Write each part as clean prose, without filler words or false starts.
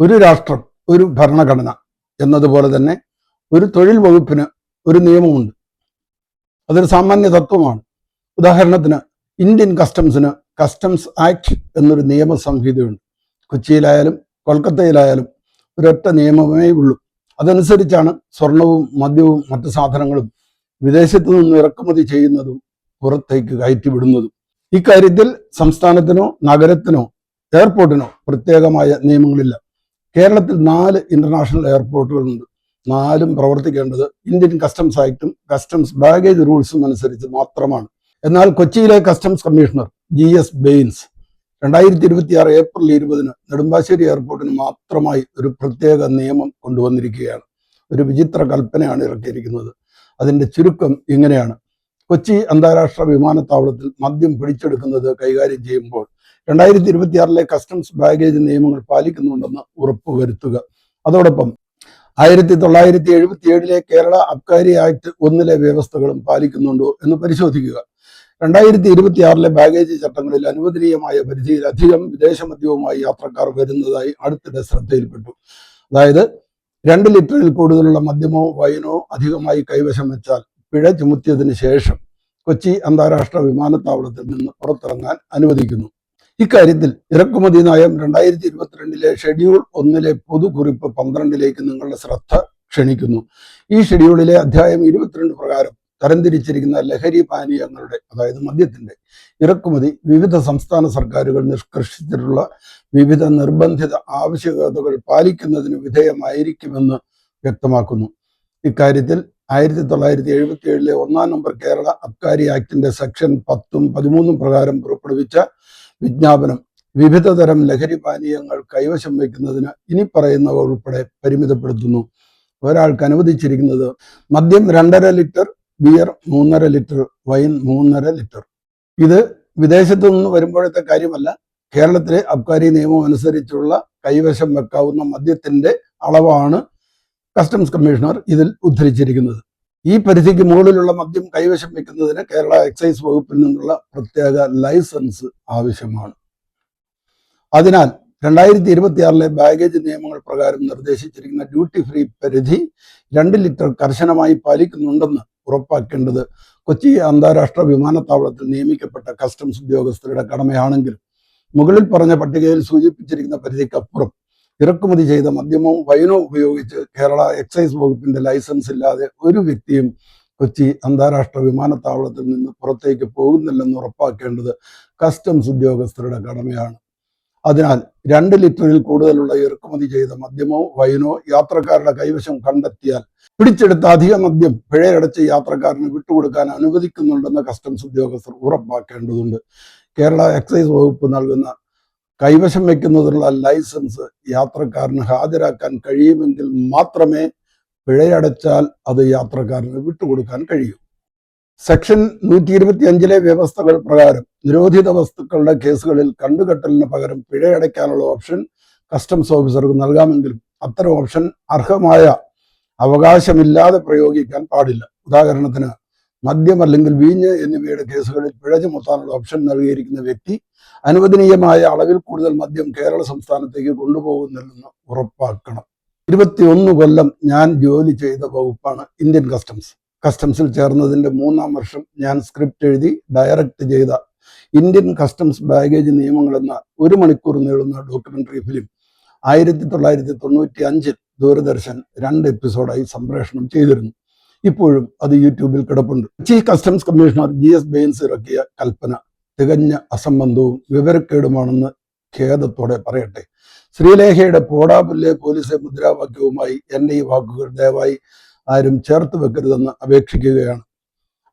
ഒരു രാഷ്ട്രം, ഒരു ഭരണഘടന എന്നതുപോലെ തന്നെ ഒരു തൊഴിൽ വകുപ്പിന് ഒരു നിയമമുണ്ട്. അതൊരു സാമാന്യ തത്വമാണ്. ഉദാഹരണത്തിന് ഇന്ത്യൻ കസ്റ്റംസിന് കസ്റ്റംസ് ആക്ട് എന്നൊരു നിയമ സംഹിതയുണ്ട്. കൊച്ചിയിലായാലും കൊൽക്കത്തയിലായാലും ഒരൊറ്റ നിയമമേ ഉള്ളൂ. അതനുസരിച്ചാണ് സ്വർണവും മദ്യവും മറ്റു സാധനങ്ങളും വിദേശത്തു നിന്ന് ഇറക്കുമതി ചെയ്യുന്നതും പുറത്തേക്ക് കയറ്റിവിടുന്നതും. ഇക്കാര്യത്തിൽ സംസ്ഥാനത്തിനോ നഗരത്തിനോ എയർപോർട്ടിനോ പ്രത്യേകമായ നിയമങ്ങളില്ല. കേരളത്തിൽ 4 ഇന്റർനാഷണൽ എയർപോർട്ടുകളുണ്ട്. 4ഉം പ്രവർത്തിക്കേണ്ടത് ഇന്ത്യൻ കസ്റ്റംസ് ആക്ടും കസ്റ്റംസ് ബാഗേജ് റൂൾസും അനുസരിച്ച് മാത്രമാണ്. എന്നാൽ കൊച്ചിയിലെ customs commissioner GS Bains 2026 April 20 Nedumbassery എയർപോർട്ടിന് മാത്രമായി ഒരു പ്രത്യേക നിയമം കൊണ്ടുവന്നിരിക്കുകയാണ്. ഒരു വിചിത്ര കൽപ്പനയാണ് ഇറക്കിയിരിക്കുന്നത്. അതിന്റെ ചുരുക്കം ഇങ്ങനെയാണ്: കൊച്ചി അന്താരാഷ്ട്ര വിമാനത്താവളത്തിൽ മദ്യം പിടിച്ചെടുക്കുന്നത് കൈകാര്യം ചെയ്യുമ്പോൾ 2026 കസ്റ്റംസ് ബാഗേജ് നിയമങ്ങൾ പാലിക്കുന്നുണ്ടെന്ന് ഉറപ്പുവരുത്തുക. അതോടൊപ്പം 1977 കേരള അബ്കാരി ആക്ട് 1 വ്യവസ്ഥകളും പാലിക്കുന്നുണ്ടോ എന്ന് പരിശോധിക്കുക. 2026 ബാഗേജ് ചട്ടങ്ങളിൽ അനുവദനീയമായ പരിധിയിലധികം വിദേശ മദ്യവുമായി യാത്രക്കാർ വരുന്നതായി അടുത്തിടെ ശ്രദ്ധയിൽപ്പെട്ടു. അതായത് 2 ലിറ്ററിൽ കൂടുതലുള്ള മദ്യമോ വൈനോ അധികമായി കൈവശം വെച്ചാൽ പിഴ ചുമത്തിയതിന് ശേഷം കൊച്ചി അന്താരാഷ്ട്ര വിമാനത്താവളത്തിൽ നിന്ന് പുറത്തിറങ്ങാൻ അനുവദിക്കുന്നു. ഇക്കാര്യത്തിൽ ഇറക്കുമതി നയം 2022 ഷെഡ്യൂൾ 1 പൊതുകുറിപ്പ് 12 നിങ്ങളുടെ ശ്രദ്ധ ക്ഷണിക്കുന്നു. ഈ ഷെഡ്യൂളിലെ അധ്യായം 22 പ്രകാരം തരംതിരിച്ചിരിക്കുന്ന ലഹരി പാനീയങ്ങളുടെ, അതായത് മദ്യത്തിന്റെ ഇറക്കുമതി വിവിധ സംസ്ഥാന സർക്കാരുകൾ നിഷ്കർഷിച്ചിട്ടുള്ള വിവിധ നിർബന്ധിത ആവശ്യകതകൾ പാലിക്കുന്നതിന് വിധേയമായിരിക്കുമെന്ന് വ്യക്തമാക്കുന്നു. ഇക്കാര്യത്തിൽ 1977 1 നമ്പർ കേരള അബ്കാരി ആക്ടിന്റെ സെക്ഷൻ 10ഉം 13ഉം പ്രകാരം പുറപ്പെടുവിച്ച വിജ്ഞാപനം വിവിധ തരം ലഹരി പാനീയങ്ങൾ കൈവശം വയ്ക്കുന്നതിന് ഇനി പറയുന്നവ ഉൾപ്പെടെ പരിമിതപ്പെടുത്തുന്നു. ഒരാൾക്ക് അനുവദിച്ചിരിക്കുന്നത് മദ്യം 2.5 litre, beer 3.5 litre, wine 3.5 litre. ഇത് വിദേശത്തു നിന്ന് വരുമ്പോഴത്തെ കാര്യമല്ല. കേരളത്തിലെ അബ്കാരി നിയമം അനുസരിച്ചുള്ള കൈവശം വെക്കാവുന്ന മദ്യത്തിന്റെ അളവാണ് കസ്റ്റംസ് കമ്മീഷണർ ഇതിൽ ഉദ്ധരിച്ചിരിക്കുന്നത്. ഈ പരിധിക്ക് മുകളിലുള്ള മദ്യം കൈവശം വെക്കുന്നതിന് കേരള എക്സൈസ് വകുപ്പിൽ നിന്നുള്ള പ്രത്യേക ലൈസൻസ് ആവശ്യമാണ്. അതിനാൽ 2026 ബാഗേജ് നിയമങ്ങൾ പ്രകാരം നിർദ്ദേശിച്ചിരിക്കുന്ന ഡ്യൂട്ടി ഫ്രീ പരിധി 2 ലിറ്റർ കർശനമായി പാലിക്കുന്നുണ്ടെന്ന് ഉറപ്പാക്കേണ്ടത് കൊച്ചി അന്താരാഷ്ട്ര വിമാനത്താവളത്തിൽ നിയമിക്കപ്പെട്ട കസ്റ്റംസ് ഉദ്യോഗസ്ഥരുടെ കടമയാണെങ്കിലും മുകളിൽ പറഞ്ഞ പട്ടികയിൽ സൂചിപ്പിച്ചിരിക്കുന്ന പരിധിക്കപ്പുറം ഇറക്കുമതി ചെയ്ത മദ്യമോ വൈനോ ഉപയോഗിച്ച് കേരള എക്സൈസ് വകുപ്പിന്റെ ലൈസൻസ് ഇല്ലാതെ ഒരു വ്യക്തിയും കൊച്ചി അന്താരാഷ്ട്ര വിമാനത്താവളത്തിൽ നിന്ന് പുറത്തേക്ക് പോകുന്നില്ലെന്ന് ഉറപ്പാക്കേണ്ടത് കസ്റ്റംസ് ഉദ്യോഗസ്ഥരുടെ കടമയാണ്. അതിനാൽ 2 ലിറ്ററിൽ കൂടുതലുള്ള ഇറക്കുമതി ചെയ്ത മദ്യമോ വൈനോ യാത്രക്കാരുടെ കൈവശം കണ്ടെത്തിയാൽ പിടിച്ചെടുത്ത അധിക മദ്യം പിഴയടച്ച് യാത്രക്കാരന് വിട്ടുകൊടുക്കാൻ അനുവദിക്കുന്നുണ്ടെന്ന് കസ്റ്റംസ് ഉദ്യോഗസ്ഥർ ഉറപ്പാക്കേണ്ടതുണ്ട്. കേരള എക്സൈസ് വകുപ്പ് നൽകുന്ന കൈവശം വയ്ക്കുന്നതിനുള്ള ലൈസൻസ് യാത്രക്കാരന് ഹാജരാക്കാൻ കഴിയുമെങ്കിൽ മാത്രമേ പിഴയടച്ചാൽ അത് യാത്രക്കാരന് വിട്ടുകൊടുക്കാൻ കഴിയൂ. സെക്ഷൻ 125 വ്യവസ്ഥകൾ പ്രകാരം നിരോധിത വസ്തുക്കളുടെ കേസുകളിൽ കണ്ടുകെട്ടലിന് പകരം പിഴയടയ്ക്കാനുള്ള ഓപ്ഷൻ കസ്റ്റംസ് ഓഫീസർക്ക് നൽകാമെങ്കിലും അത്തരം ഓപ്ഷൻ അർഹമായ അവകാശമില്ലാതെ പ്രയോഗിക്കാൻ പാടില്ല. ഉദാഹരണത്തിന് മദ്യം അല്ലെങ്കിൽ വീഞ്ഞ് എന്നിവയുടെ കേസുകളിൽ പിഴ ചുമത്താനുള്ള ഓപ്ഷൻ നൽകിയിരിക്കുന്ന വ്യക്തി അനുവദനീയമായ അളവിൽ കൂടുതൽ മദ്യം കേരള സംസ്ഥാനത്തേക്ക് കൊണ്ടുപോകുന്നില്ലെന്ന് ഉറപ്പാക്കണം. 21 കൊല്ലം ഞാൻ ജോലി ചെയ്ത വകുപ്പാണ് ഇന്ത്യൻ കസ്റ്റംസ്. കസ്റ്റംസിൽ ചേർന്നതിന്റെ 3-ാം വർഷം ഞാൻ സ്ക്രിപ്റ്റ് എഴുതി ഡയറക്റ്റ് ചെയ്ത ഇന്ത്യൻ കസ്റ്റംസ് ബാഗേജ് നിയമങ്ങൾ എന്ന 1 മണിക്കൂർ നീളുന്ന ഡോക്യുമെന്ററി ഫിലിം 1995 ദൂരദർശൻ 2 എപ്പിസോഡായി സംപ്രേഷണം ചെയ്തിരുന്നു. ഇപ്പോഴും അത് യൂട്യൂബിൽ കിടപ്പുണ്ട്. Chief customs commissioner GS Baynes ഇറക്കിയ കൽപ്പന തികഞ്ഞ അസംബന്ധവും വിവരക്കേടുമാണെന്ന് ഖേദത്തോടെ പറയട്ടെ. ശ്രീലേഖയുടെ പോടാപുല്ലേ പോലീസെ മുദ്രാവാക്യവുമായി എൻ്റെ ഈ വാക്കുകൾ ദയവായി ആരും ചേർത്ത് വെക്കരുതെന്ന് അപേക്ഷിക്കുകയാണ്.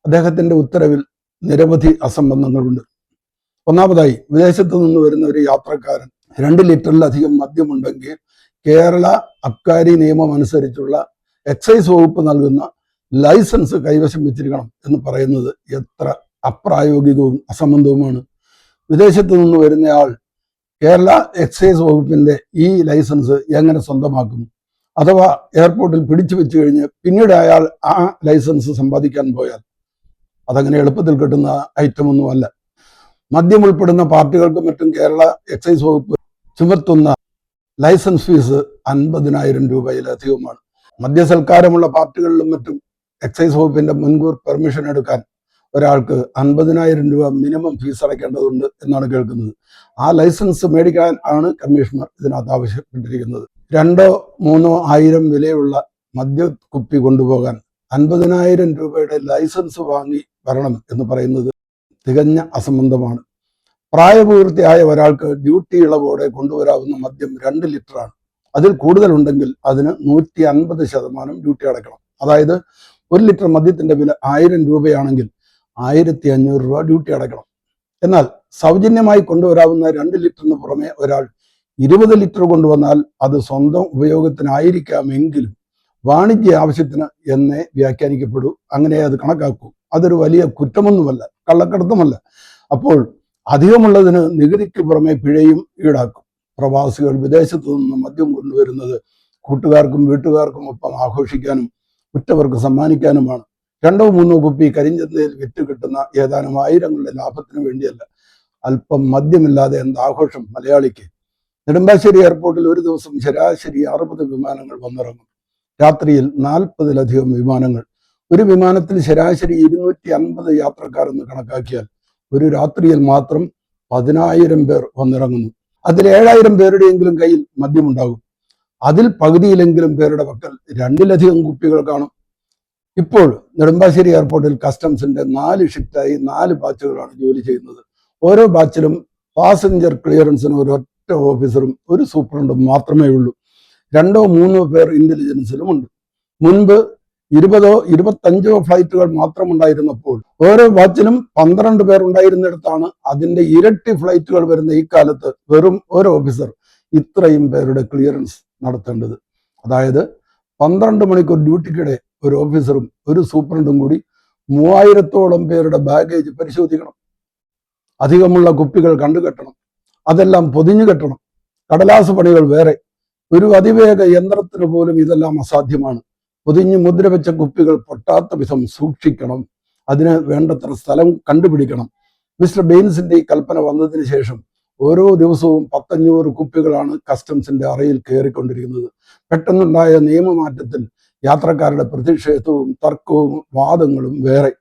അദ്ദേഹത്തിന്റെ ഉത്തരവിൽ നിരവധി അസംബന്ധങ്ങളുണ്ട്. ഒന്നാമതായി, വിദേശത്തു നിന്ന് വരുന്ന ഒരു യാത്രക്കാരൻ 2 ലിറ്ററിലധികം മദ്യമുണ്ടെങ്കിൽ കേരള അബ്കാരി നിയമം അനുസരിച്ചുള്ള എക്സൈസ് വകുപ്പ് നൽകുന്ന ലൈസൻസ് കൈവശം വെച്ചിരിക്കണം എന്ന് പറയുന്നത് എത്ര അപ്രായോഗികവും അസംബന്ധവുമാണ്. വിദേശത്തു നിന്ന് വരുന്നയാൾ കേരള എക്സൈസ് വകുപ്പിന്റെ ഈ ലൈസൻസ് എങ്ങനെ സ്വന്തമാക്കും? അഥവാ എയർപോർട്ടിൽ പിടിച്ചു വെച്ച് കഴിഞ്ഞ് പിന്നീട് അയാൾ ആ ലൈസൻസ് സമ്പാദിക്കാൻ പോയാൽ അതങ്ങനെ എളുപ്പത്തിൽ കിട്ടുന്ന ലൈസൻസ് ഫീസ് 50,000 രൂപയിലധികമാണ്. മദ്യസൽക്കാരമുള്ള പാർട്ടികളിലും മറ്റും എക്സൈസ് വകുപ്പിന്റെ മുൻകൂർ പെർമിഷൻ എടുക്കാൻ ഒരാൾക്ക് 50,000 രൂപ മിനിമം ഫീസ് അടയ്ക്കേണ്ടതുണ്ട് എന്നാണ് കേൾക്കുന്നത്. ആ ലൈസൻസ് മേടിക്കാൻ ആണ് കമ്മീഷണർ ഇതിനകത്ത് ആവശ്യപ്പെട്ടിരിക്കുന്നത്. 2,000-3,000 ആയിരം വിലയുള്ള മദ്യക്കുപ്പി കൊണ്ടുപോകാൻ 50,000 രൂപയുടെ ലൈസൻസ് വാങ്ങി വരണം എന്ന് പറയുന്നത് തികഞ്ഞ അസംബന്ധമാണ്. പ്രായപൂർത്തിയായ ഒരാൾക്ക് ഡ്യൂട്ടി ഇളവോടെ കൊണ്ടുവരാവുന്ന മദ്യം 2 ലിറ്ററാണ്. അതിൽ കൂടുതലുണ്ടെങ്കിൽ അതിന് 150% ഡ്യൂട്ടി അടയ്ക്കണം. അതായത് 1 ലിറ്റർ മദ്യത്തിന്റെ വില 1000 രൂപയാണെങ്കിൽ 1500 രൂപ ഡ്യൂട്ടി അടയ്ക്കണം. എന്നാൽ സൗജന്യമായി കൊണ്ടുവരാവുന്ന 2 ലിറ്ററിന് പുറമെ ഒരാൾ 20 ലിറ്റർ കൊണ്ടുവന്നാൽ അത് സ്വന്തം ഉപയോഗത്തിനായിരിക്കാമെങ്കിലും വാണിജ്യ ആവശ്യത്തിന് എന്നേ വ്യാഖ്യാനിക്കപ്പെടൂ. അങ്ങനെ അത് കണക്കാക്കൂ. അതൊരു വലിയ കുറ്റമൊന്നുമല്ല, കള്ളക്കടത്തുമല്ല. അപ്പോൾ അധികമുള്ളതിന് നികുതിക്ക് പുറമെ പിഴയും ഈടാക്കും. പ്രവാസികൾ വിദേശത്തു നിന്ന് മദ്യം കൊണ്ടുവരുന്നത് കൂട്ടുകാർക്കും വീട്ടുകാർക്കും ഒപ്പം ആഘോഷിക്കാനും ഉറ്റവർക്ക് സമ്മാനിക്കാനുമാണ്. 2-3 കുപ്പി കരിഞ്ചന്തയിൽ വിറ്റ് കിട്ടുന്ന ഏതാനും ആയിരങ്ങളുടെ ലാഭത്തിന് വേണ്ടിയല്ല. അല്പം മദ്യമില്ലാതെ എന്താഘോഷം മലയാളിക്ക്. നെടുമ്പാശ്ശേരി എയർപോർട്ടിൽ ഒരു ദിവസം ശരാശരി 60 വിമാനങ്ങൾ വന്നിറങ്ങും. രാത്രിയിൽ 40-ലധികം വിമാനങ്ങൾ. ഒരു വിമാനത്തിൽ ശരാശരി 250 യാത്രക്കാരെന്ന് കണക്കാക്കിയാൽ ഒരു രാത്രിയിൽ മാത്രം 10,000 പേർ വന്നിറങ്ങുന്നു. അതിൽ 7,000 പേരുടെയെങ്കിലും കയ്യിൽ മദ്യമുണ്ടാകും. അതിൽ പകുതിയിലെങ്കിലും പേരുടെ പക്കൽ 2-ലധികം കുപ്പികൾ കാണും. ഇപ്പോൾ നെടുമ്പാശ്ശേരി എയർപോർട്ടിൽ കസ്റ്റംസിന്റെ 4 ഷിഫ്റ്റായി 4 ബാച്ചുകളാണ് ജോലി ചെയ്യുന്നത്. ഓരോ ബാച്ചിലും പാസഞ്ചർ ക്ലിയറൻസിന് ഒരൊറ്റ ഓഫീസറും ഒരു സൂപ്രണ്ടും മാത്രമേ ഉള്ളൂ. 2-3 പേർ ഇന്റലിജൻസിലുമുണ്ട്. മുൻപ് 20-25 ഫ്ലൈറ്റുകൾ മാത്രമുണ്ടായിരുന്നപ്പോൾ ഓരോ ബാച്ചിലും 12 പേർ ഉണ്ടായിരുന്നിടത്താണ് അതിന്റെ ഇരട്ടി ഫ്ലൈറ്റുകൾ വരുന്ന ഈ കാലത്ത് വെറും ഒരു ഓഫീസർ ഇത്രയും പേരുടെ ക്ലിയറൻസ് നടത്തേണ്ടത്. അതായത് 12 മണിക്കൂർ ഡ്യൂട്ടിക്കിടെ ഒരു ഓഫീസറും ഒരു സൂപ്രണ്ടും കൂടി 3000-ഓളം പേരുടെ ബാഗേജ് പരിശോധിക്കണം. അധികമുള്ള കുപ്പികൾ കണ്ടുകെട്ടണം. അതെല്ലാം പൊതിഞ്ഞു കെട്ടണം. കടലാസ് പണികൾ വേറെ. ഒരു അതിവേഗ യന്ത്രത്തിന് പോലും ഇതെല്ലാം അസാധ്യമാണ്. പൊതിഞ്ഞ് മുദ്ര വെച്ച കുപ്പികൾ പൊട്ടാത്ത വിധം സൂക്ഷിക്കണം. അതിന് വേണ്ടത്ര സ്ഥലം കണ്ടുപിടിക്കണം. മിസ്റ്റർ ബെയിൻസിന്റെ ഈ കൽപ്പന വന്നതിന് ശേഷം ഓരോ ദിവസവും 500 കുപ്പികളാണ് കസ്റ്റംസിന്റെ അറയിൽ കയറിക്കൊണ്ടിരിക്കുന്നത്. പെട്ടെന്നുണ്ടായ നിയമമാറ്റത്തിൽ യാത്രക്കാരുടെ പ്രതിഷേധവും തർക്കവും വാദങ്ങളും വേറെ.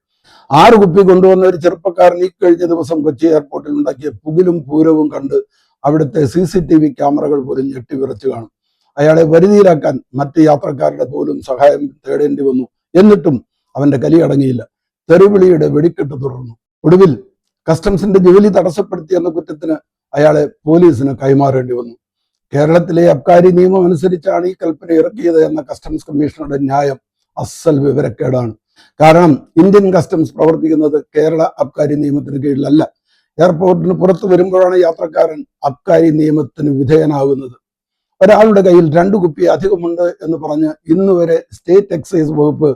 6 കുപ്പി കൊണ്ടുവന്ന ഒരു ചെറുപ്പക്കാരൻ ഈ കഴിഞ്ഞ ദിവസം കൊച്ചി എയർപോർട്ടിൽ ഉണ്ടാക്കിയ പുകിലും പൂരവും കണ്ട് അവിടുത്തെ CCTV ക്യാമറകൾ പോലും ഞെട്ടിവിറച്ചു കാണും. അയാളെ വരുതിയിലാക്കാൻ മറ്റ് യാത്രക്കാരുടെ പോലും സഹായം തേടേണ്ടി വന്നു. എന്നിട്ടും അവന്റെ കലി അടങ്ങിയില്ല. തെറിവിളിയുടെ വെടിക്കെട്ട് തുടർന്നു. ഒടുവിൽ കസ്റ്റംസിന്റെ ജോലി തടസ്സപ്പെടുത്തിയെന്ന കുറ്റത്തിന് അയാളെ പോലീസിന് കൈമാറേണ്ടി വന്നു. കേരളത്തിലെ അബ്കാരി നിയമം അനുസരിച്ചാണ് ഈ കൽപ്പന ഇറക്കിയത് എന്ന കസ്റ്റംസ് കമ്മീഷണറുടെ ന്യായം അസൽ വിവരക്കേടാണ്. കാരണം ഇന്ത്യൻ കസ്റ്റംസ് പ്രവർത്തിക്കുന്നത് കേരള അബ്കാരി നിയമത്തിന് കീഴിലല്ല. എയർപോർട്ടിന് പുറത്തു വരുമ്പോഴാണ് യാത്രക്കാരൻ അബ്കാരി നിയമത്തിന് വിധേയനാകുന്നത്. ഒരാളുടെ കയ്യിൽ 2 കുപ്പി അധികമുണ്ട് എന്ന് പറഞ്ഞ് ഇന്നുവരെ സ്റ്റേറ്റ് എക്സൈസ് വകുപ്പ്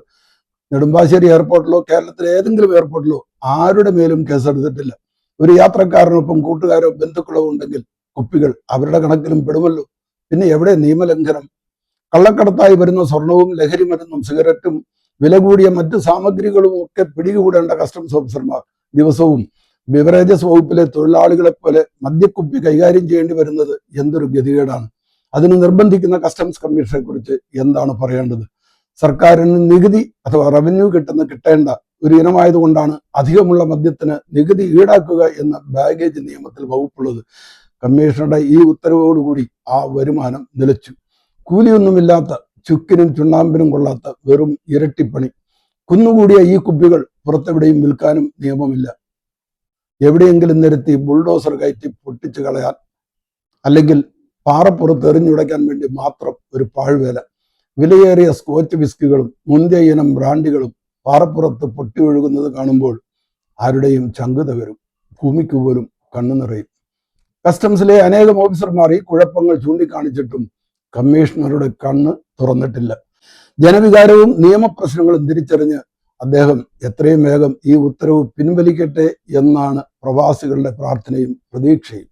നെടുമ്പാശ്ശേരി എയർപോർട്ടിലോ കേരളത്തിലെ ഏതെങ്കിലും എയർപോർട്ടിലോ ആരുടെ മേലും കേസെടുത്തിട്ടില്ല. ഒരു യാത്രക്കാരനൊപ്പം കൂട്ടുകാരോ ബന്ധുക്കളോ ഉണ്ടെങ്കിൽ കുപ്പികൾ അവരുടെ കണക്കിലും പെടുമല്ലോ. പിന്നെ എവിടെ നിയമലംഘനം? കള്ളക്കടത്തായി വരുന്ന സ്വർണവും ലഹരി മരുന്നും സിഗരറ്റും വില കൂടിയ മറ്റ് സാമഗ്രികളും ഒക്കെ പിടികൂടേണ്ട കസ്റ്റംസ് ഓഫീസർമാർ ദിവസവും ബിവറേജസ് വകുപ്പിലെ തൊഴിലാളികളെ പോലെ മദ്യക്കുപ്പി കൈകാര്യം ചെയ്യേണ്ടി വരുന്നത് എന്തൊരു ഗതികേടാണ്. അതിന് നിർബന്ധിക്കുന്ന കസ്റ്റംസ് കമ്മീഷനെ കുറിച്ച് എന്താണ് പറയേണ്ടത്? സർക്കാരിന് നികുതി അഥവാ റവന്യൂ കിട്ടേണ്ട ഒരു ഇനമായതുകൊണ്ടാണ് അധികമുള്ള മദ്യത്തിന് നികുതി ഈടാക്കുക എന്ന ബാഗേജ് നിയമത്തിൽ വകുപ്പുള്ളത്. കമ്മീഷണറുടെ ഈ ഉത്തരവോടുകൂടി ആ വരുമാനം നിലച്ചു. കൂലിയൊന്നുമില്ലാത്ത, ചുക്കിനും ചുണ്ണാമ്പിനും കൊള്ളാത്ത വെറും ഇരട്ടിപ്പണി. കുന്നുകൂടിയ ഈ കുപ്പികൾ പുറത്തെവിടെയും വിൽക്കാനും നിയമമില്ല. എവിടെയെങ്കിലും നിരത്തി ബുൾഡോസർ കയറ്റി പൊട്ടിച്ചു കളയാൻ, അല്ലെങ്കിൽ പാറപ്പുറത്ത് എറിഞ്ഞുടയ്ക്കാൻ വേണ്ടി മാത്രം ഒരു പാഴ്വേല. വിലയേറിയ സ്കോച്ച് വിസ്കികളും മുന്തിയ ഇനം ബ്രാൻഡികളും പാറപ്പുറത്ത് പൊട്ടി ഒഴുകുന്നത് കാണുമ്പോൾ ആരുടെയും ചങ്ക് തകരും, ഭൂമിക്ക് പോലും കണ്ണു നിറയും. കസ്റ്റംസിലെ അനേകം ഓഫീസർമാർ ഈ കുഴപ്പങ്ങൾ ചൂണ്ടിക്കാണിച്ചിട്ടും കമ്മീഷണറുടെ കണ്ണ് തുറന്നിട്ടില്ല. ജനവികാരവും നിയമപ്രശ്നങ്ങളും തിരിച്ചറിഞ്ഞ് അദ്ദേഹം എത്രയും വേഗം ഈ ഉത്തരവ് പിൻവലിക്കട്ടെ എന്നാണ് പ്രവാസികളുടെ പ്രാർത്ഥനയും പ്രതീക്ഷയും.